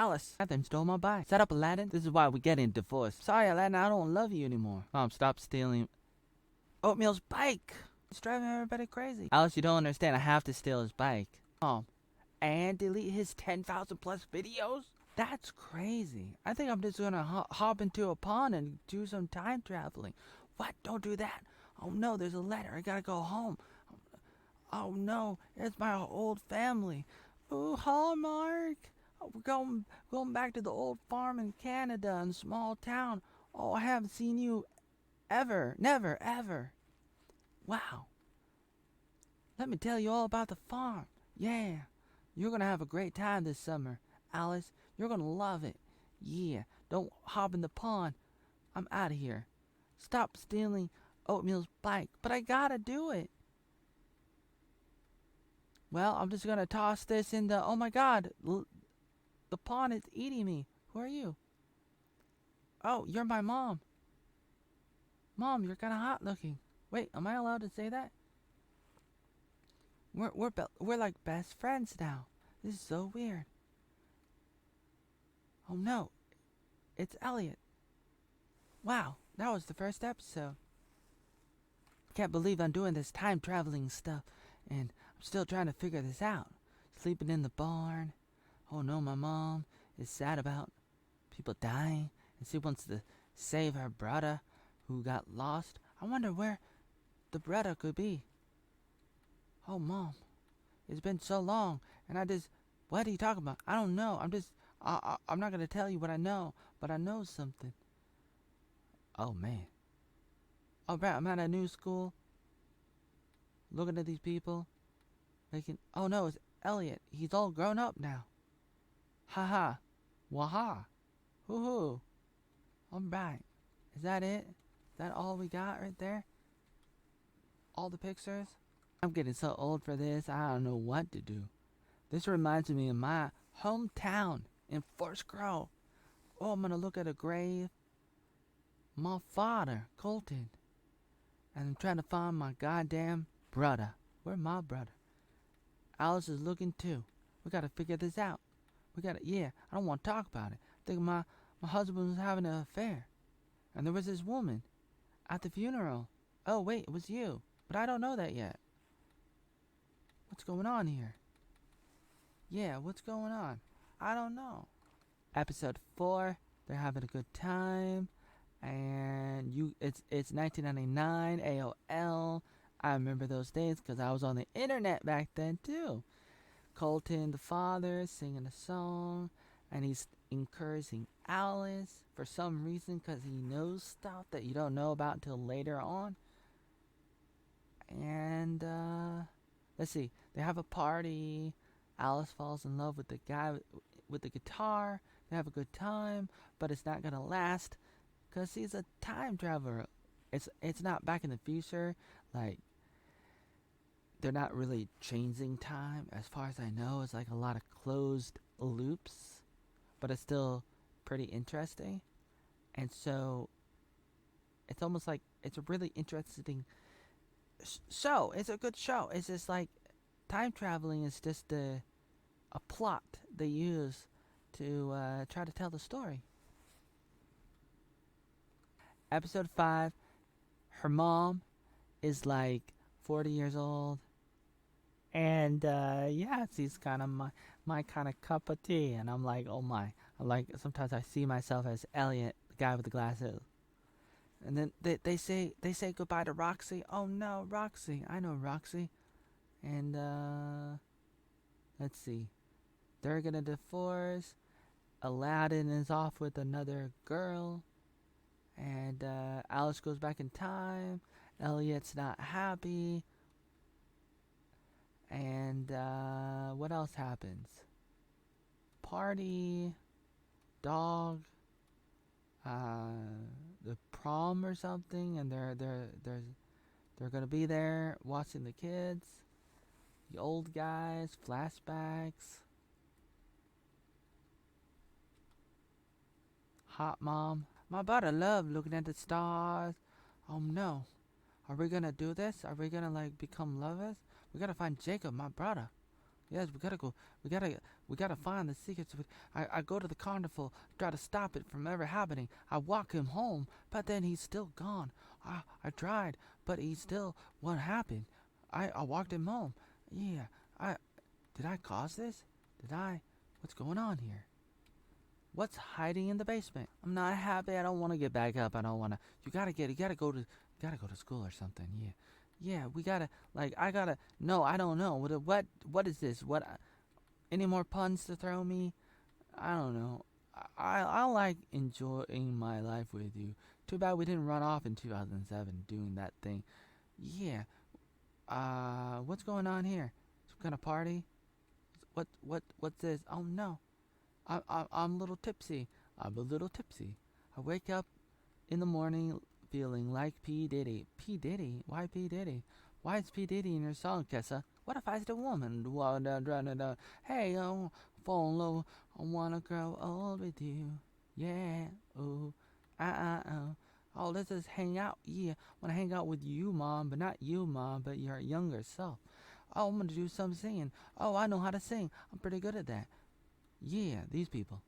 Alice, Aladdin stole my bike. Shut up, Aladdin. This is why we get in divorce. Sorry, Aladdin, I don't love you anymore. Mom, stop stealing Oatmeal's bike. It's driving everybody crazy. Alice, you don't understand. I have to steal his bike. Mom, and delete his 10,000 plus videos? That's crazy. I think I'm just gonna hop into a pond and do some time traveling. What? Don't do that. Oh no, there's a letter. I gotta go home. Oh no, it's my old family. Ooh, Hallmark. Oh, we're going back to the old farm in Canada, in a small town. Oh, I haven't seen you ever. Never, ever. Wow. Let me tell you all about the farm. Yeah. You're gonna have a great time this summer, Alice. You're gonna love it. Yeah. Don't hop in the pond. I'm out of here. Stop stealing Oatmeal's bike. But I gotta do it. Well, I'm just gonna toss this in the... Oh my god! The pond is eating me. Who are you? Oh, you're my mom. Mom, you're kinda hot looking. Wait, am I allowed to say that? We're like best friends now. This is so weird. Oh no. It's Elliot. Wow, that was the first episode. Can't believe I'm doing this time traveling stuff, and I'm still trying to figure this out. Sleeping in the barn. Oh no, my mom is sad about people dying, and she wants to save her brother who got lost. I wonder where the brother could be. Oh, Mom, it's been so long, and what are you talking about? I don't know. I'm not gonna tell you what I know, but I know something. Oh man. Oh, right, I'm at a new school. Looking at these people. Oh no, it's Elliot. He's all grown up now. Ha ha. Waha. Hoo hoo. Alright. Is that it? Is that all we got right there? All the pictures? I'm getting so old for this, I don't know what to do. This reminds me of my hometown in Forest Grove. Oh, I'm gonna look at a grave. My father, Colton. And I'm trying to find my goddamn brother. Where's my brother? Alice is looking too. We gotta figure this out. I don't want to talk about it. I think my husband was having an affair. And there was this woman at the funeral. Oh, wait, it was you. But I don't know that yet. What's going on here? Yeah, what's going on? I don't know. Episode 4. They're having a good time. And it's 1999, AOL. I remember those days because I was on the internet back then too. Colton, the father, singing a song, and he's encouraging Alice for some reason because he knows stuff that you don't know about until later on. And let's see, they have a party. Alice falls in love with the guy with the guitar. They have a good time, but it's not gonna last because he's a time traveler. It's not back in the future. Like, they're not really changing time. As far as I know, it's like a lot of closed loops, but it's still pretty interesting. And so it's almost like it's a really interesting show. It's a good show. It's just like time traveling is just a plot they use to try to tell the story. Episode 5, her mom is like 40 years old. And yeah, she's kind of my kind of cup of tea. And I'm like, oh my. Sometimes I see myself as Elliot, the guy with the glasses. And then they say goodbye to Roxy. Oh no, Roxy. I know Roxy. And let's see. They're gonna divorce. Aladdin is off with another girl. And Alice goes back in time. Elliot's not happy. And what else happens? Party, dog, the prom or something, and they're gonna be there watching the kids, the old guys, flashbacks. Hot mom. My brother loved looking at the stars. Oh no. Are we gonna do this? Are we gonna like become lovers? We gotta find Jacob, my brother. Yes, we gotta go. We gotta we gotta find the secrets. I go to the carnival, try to stop it from ever happening. I walk him home, but then he's still gone. I tried, but he still what happened. I walked him home. Yeah, I did I cause this? Did I? What's going on here? What's hiding in the basement? I'm not happy. I don't want to get back up. I don't want to. You gotta go to, school or something. Yeah, yeah. We gotta, I gotta. No, I don't know. What is this? What? Any more puns to throw me? I don't know. I like enjoying my life with you. Too bad we didn't run off in 2007 doing that thing. Yeah. What's going on here? Some kind of party? What's this? Oh no. I'm a little tipsy. I'm a little tipsy. I wake up in the morning feeling like P. Diddy. P. Diddy? Why P. Diddy? Why is P. Diddy in your song, Kessa? What if I was a woman? Hey, fall in love. I wanna grow old with you. Yeah, oh, oh. Oh, let's just hang out. Yeah, wanna hang out with you, Mom, but not you, Mom, but your younger self. Oh, I'm gonna do some singing. Oh, I know how to sing. I'm pretty good at that. Yeah, these people.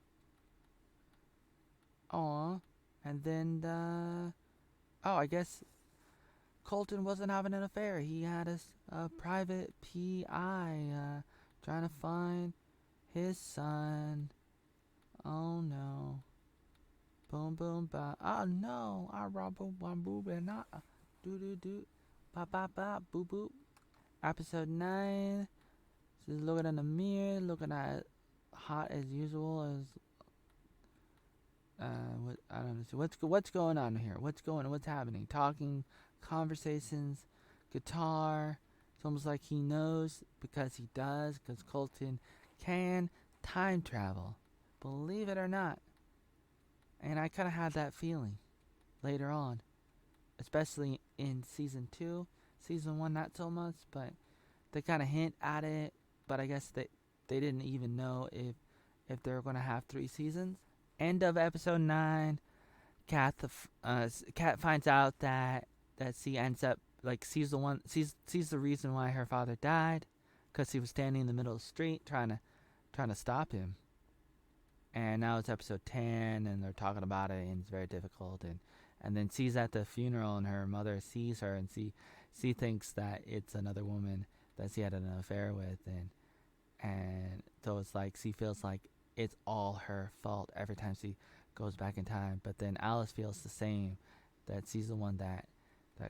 Aw. And then, oh, I guess Colton wasn't having an affair. He had a private PI, trying to find his son. Oh no. Boom, boom, ba. Oh no. I rob boom, boom, boom, and do, do, do. Ba, ba, ba, boo, boo. Episode 9. She's looking in the mirror, looking at hot as usual as what I don't know. So what's going on here? What's happening? Talking, conversations, guitar. It's almost like he knows because he does. Because Colton can time travel, believe it or not. And I kind of had that feeling later on, especially in season 2. Season 1 not so much, but they kind of hint at it. But I guess they didn't even know if they were going to have 3 seasons. End of episode 9. Kat finds out that she ends up sees the reason why her father died, because he was standing in the middle of the street trying to stop him. And now it's episode 10, and they're talking about it, and it's very difficult. And then she's at the funeral, and her mother sees her, and she thinks that it's another woman that she had an affair with, and so it's like she feels like it's all her fault every time she goes back in time. But then Alice feels the same, that she's the one that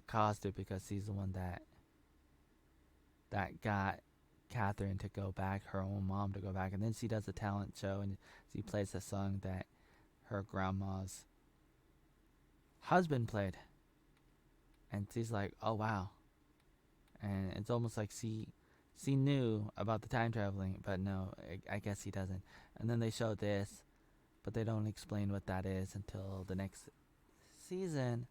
caused it, because she's the one that got Catherine to go back, her own mom to go back. And then she does a talent show, and she plays a song that her grandma's husband played, and she's like, oh wow. And it's almost like she knew about the time traveling, but no, I guess he doesn't. And then they show this, but they don't explain what that is until the next season.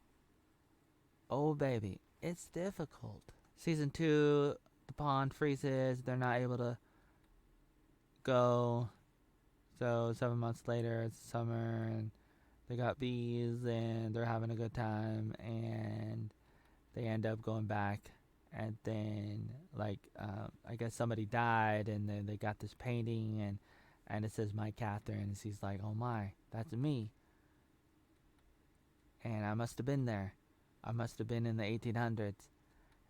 Oh baby, it's difficult. Season 2, the pond freezes. They're not able to go. So 7 months later, it's summer, and they got bees, and they're having a good time, and they end up going back. And then, I guess somebody died, and then they got this painting, and it says "My Catherine," and she's like, "Oh my, that's me." And I must have been there. I must have been in the 1800s,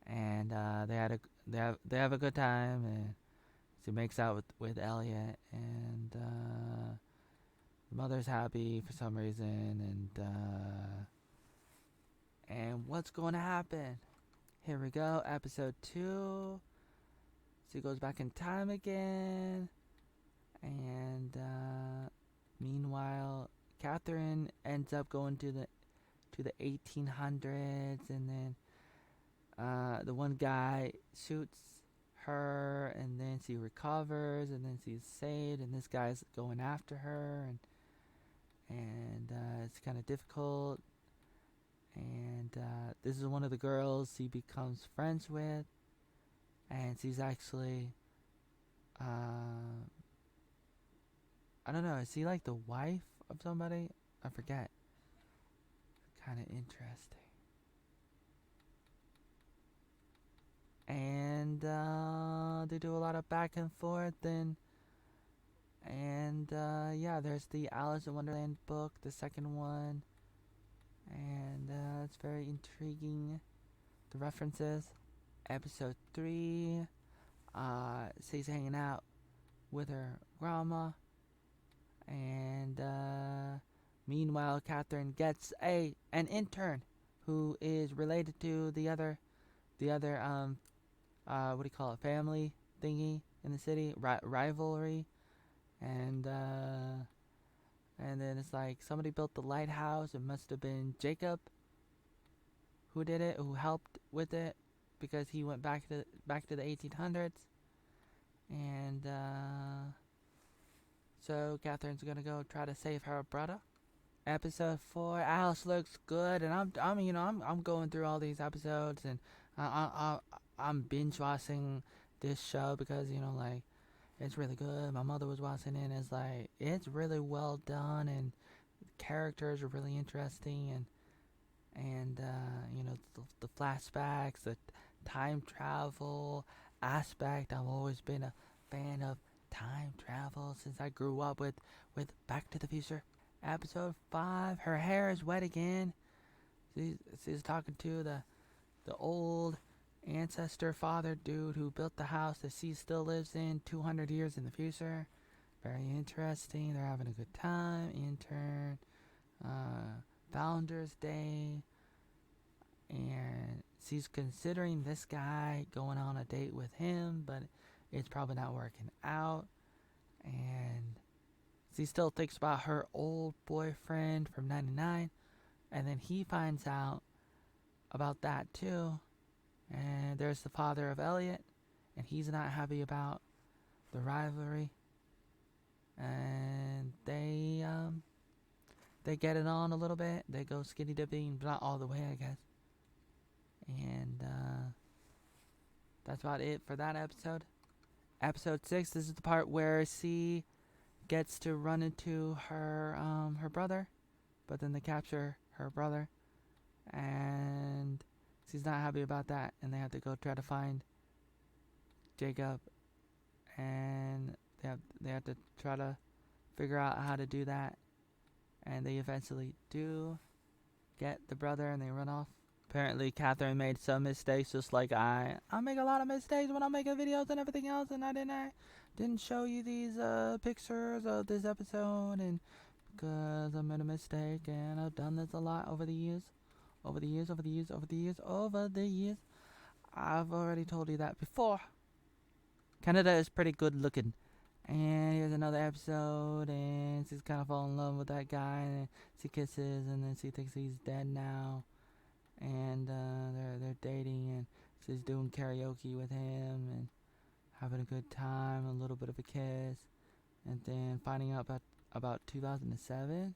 and they have a good time, and she makes out with Elliot, and the mother's happy for some reason, and what's going to happen? Here we go, episode 2. She goes back in time again, and meanwhile, Catherine ends up going to the 1800s, and then the one guy shoots her, and then she recovers, and then she's saved, and this guy's going after her, and it's kind of difficult. And this is one of the girls he becomes friends with, and she's actually I don't know, is she like the wife of somebody? I forget. Kind of interesting. and they do a lot of back and forth, and yeah, there's the Alice in Wonderland book, the second one, and it's very intriguing. The references. Episode 3, she's hanging out with her grandma, and meanwhile, Catherine gets an intern who is related to the other what do you call it, family thingy in the city, rivalry, and and then it's like somebody built the lighthouse. It must have been Jacob who did it, who helped with it, because he went back to the 1800s, and so Catherine's gonna go try to save her brother. Episode 4, Alice looks good, and I'm going through all these episodes, and I'm binge watching this show because like it's really good. My mother was watching it, and it's like it's really well done, and the characters are really interesting, and the flashbacks, the time travel aspect. I've always been a fan of time travel since I grew up with Back to the Future. Episode 5, her hair is wet again. She's talking to the old ancestor father dude who built the house that she still lives in 200 years in the future. Very interesting. They're having a good time. Intern, Founders Day, and she's considering this guy, going on a date with him, but it's probably not working out. And she still thinks about her old boyfriend from '99, and then he finds out about that too. And there's the father of Elliot, and he's not happy about the rivalry. And they get it on a little bit. They go skinny dipping, but not all the way, I guess. And that's about it for that episode. Episode 6, this is the part where she gets to run into her brother, but then they capture her brother, and she's not happy about that, and they have to go try to find Jacob, and they have to try to figure out how to do that, and they eventually do get the brother, and they run off. Apparently, Catherine made some mistakes, just like I make a lot of mistakes when I'm making videos and everything else, and I didn't show you these pictures of this episode, and because I made a mistake, and I've done this a lot over the years. I've already told you that before. Canada is pretty good looking. And here's another episode, and she's kind of falling in love with that guy, and she kisses, and then she thinks he's dead now. And they're dating, and she's doing karaoke with him, and having a good time, a little bit of a kiss, and then finding out about 2007.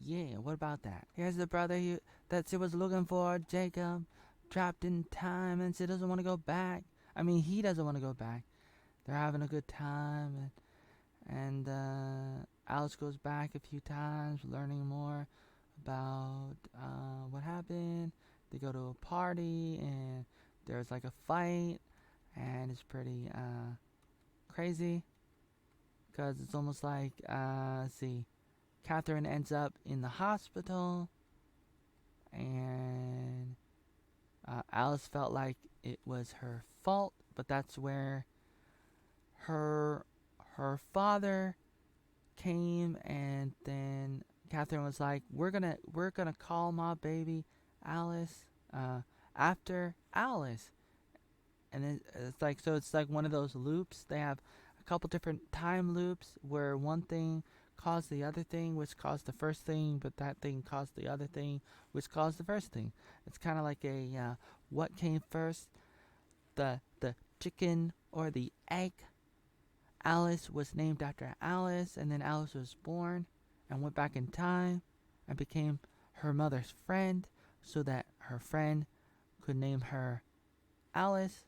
Yeah, what about that? Here's the brother that she was looking for, Jacob, trapped in time, and she doesn't want to go back. I mean, he doesn't want to go back. They're having a good time, and Alice goes back a few times, learning more about what happened. They go to a party, and there's like a fight, and it's pretty crazy, because it's almost like, see, Catherine ends up in the hospital, and Alice felt like it was her fault, but that's where her father came, and then Catherine was like, we're gonna call my baby Alice after Alice. And then it's like one of those loops. They have a couple different time loops where one thing caused the other thing, which caused the first thing, but that thing caused the other thing, which caused the first thing. It's kind of like a what came first, the chicken or the egg. Alice was named after Alice, and then Alice was born and went back in time and became her mother's friend, so that her friend could name her Alice,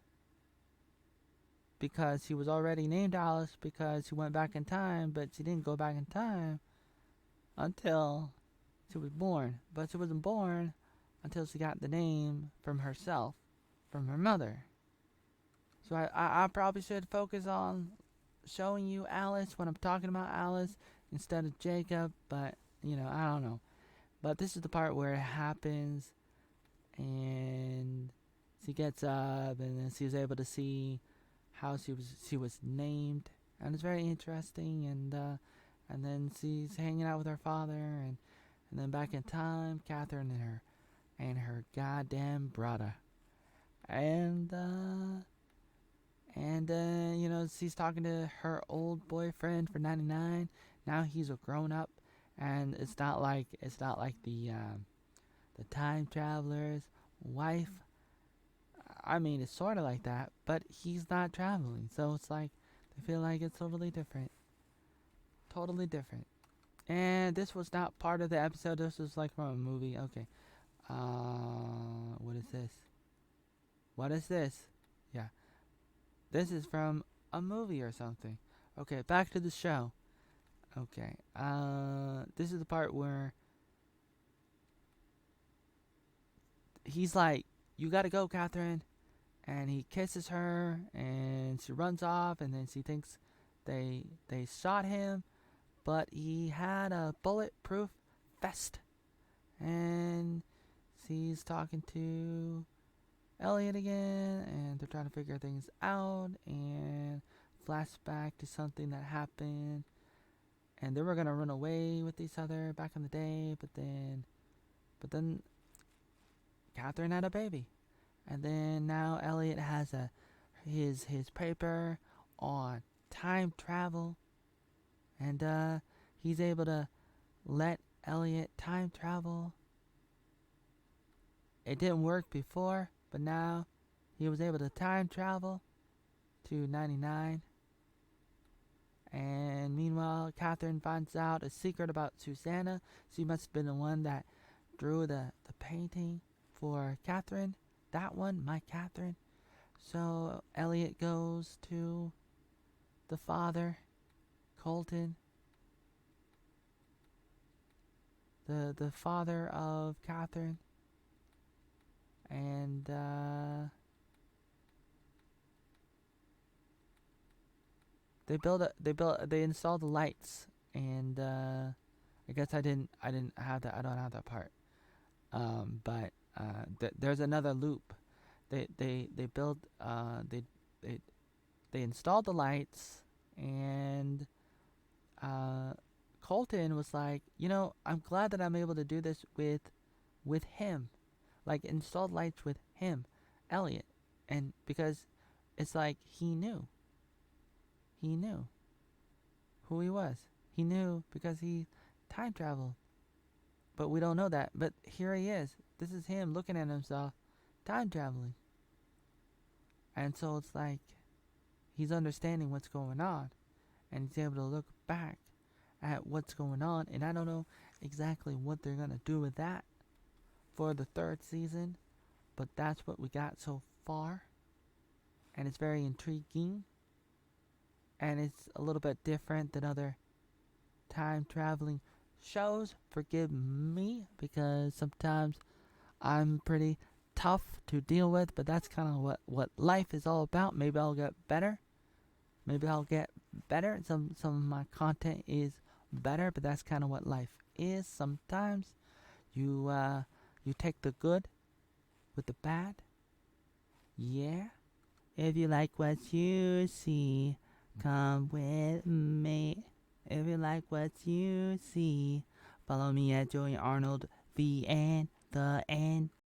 because she was already named Alice because she went back in time, but she didn't go back in time until she was born. But she wasn't born until she got the name from herself. from her mother. So I probably should focus on showing you Alice when I'm talking about Alice instead of Jacob, but I don't know. But this is the part where it happens, and she gets up, and then she's able to see how she was named, and it's very interesting. And then she's hanging out with her father, and then back in time, Catherine and her goddamn brother, and she's talking to her old boyfriend for 99. Now he's a grown up, and it's not like the time traveler's wife. I mean, it's sort of like that, but he's not traveling, so it's like they feel like it's totally different, totally different. And this was not part of the episode. This was like from a movie. Okay. What is this? What is this? Yeah, this is from a movie or something. Okay, back to the show. Okay. This is the part where he's like, "You gotta go, Catherine," and he kisses her, and she runs off, and then she thinks they shot him, but he had a bulletproof vest, and she's talking to Elliot again, and they're trying to figure things out, and flashback to something that happened, and they were gonna run away with each other back in the day, but then Catherine had a baby, and then now Elliot has his paper on time travel, and he's able to let Elliot time travel. It didn't work before, but now he was able to time travel to 99. And meanwhile, Catherine finds out a secret about Susanna. She must have been the one that drew the painting for Catherine. That one, my Catherine. So Elliot goes to the father, Colton, the father of Catherine, and they install the lights, and I guess I didn't have that. I don't have that part. But there's another loop. They build they they installed the lights, and Colton was like, I'm glad that I'm able to do this with him, like installed lights with him, Elliot, and because it's like he knew who he was. He knew because he time traveled, but we don't know that. But here he is. This is him looking at himself, time traveling, and so it's like he's understanding what's going on, and he's able to look back at what's going on. And I don't know exactly what they're gonna do with that for the third season, but that's what we got so far, and it's very intriguing, and it's a little bit different than other time traveling shows. Forgive me because sometimes I'm pretty tough to deal with, but that's kind of what life is all about. Maybe I'll get better. Some of my content is better, but that's kind of what life is. Sometimes you take the good with the bad. Yeah. If you like what you see, come with me. If you like what you see, follow me at Joey Arnold, the end.